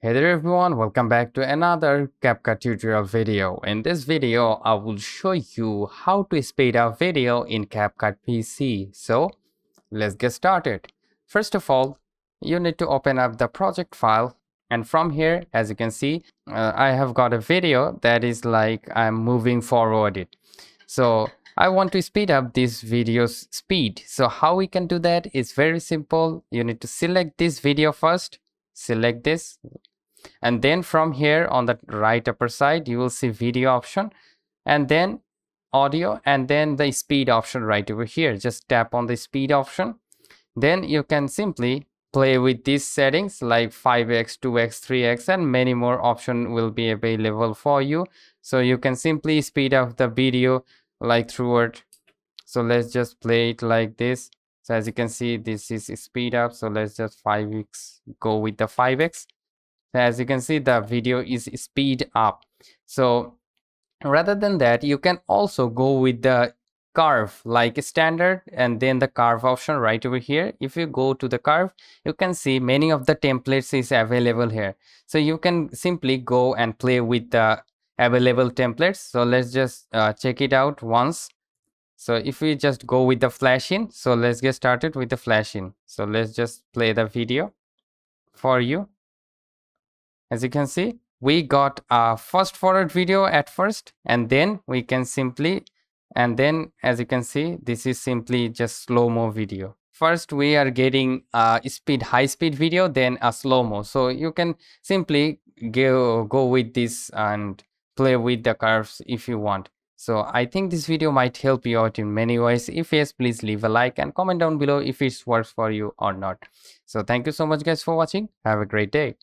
Hey there everyone, welcome back to another CapCut tutorial video. In this video, I will show you how to speed up video in CapCut PC. So let's get started. First of all, you need to open up the project file, and from here, as you can see, I have got a video that is like I'm moving forward it. So I want to speed up this video's speed. So how we can do that is very simple. You need to select this video first, select this, and then from here on the right upper side you will see video option, and then audio, and then the speed option right over here. Just tap on the speed option, then you can simply play with these settings like 5x, 2x, 3x, and many more options will be available for you. So you can simply speed up the video like throughout. So let's just play it like this. So as you can see, this is speed up. So let's just 5x, go with the 5x. As you can see, the video is speed up. So rather than that, you can also go with the curve like standard, and then the curve option right over here. If you go to the curve, you can see many of the templates is available here. So you can simply go and play with the available templates. So let's just check it out once. So if we just go with the flash in, so let's get started with the flash in. So let's just play the video for you. As you can see, we got a fast forward video at first, and then we can simply, and then as you can see, this is simply just slow-mo video. First we are getting a high speed video, then a slow-mo. So you can simply go with this and play with the curves if you want. So I think this video might help you out in many ways. If yes, please leave a like and comment down below if it works for you or not. So thank you so much guys for watching. Have a great day.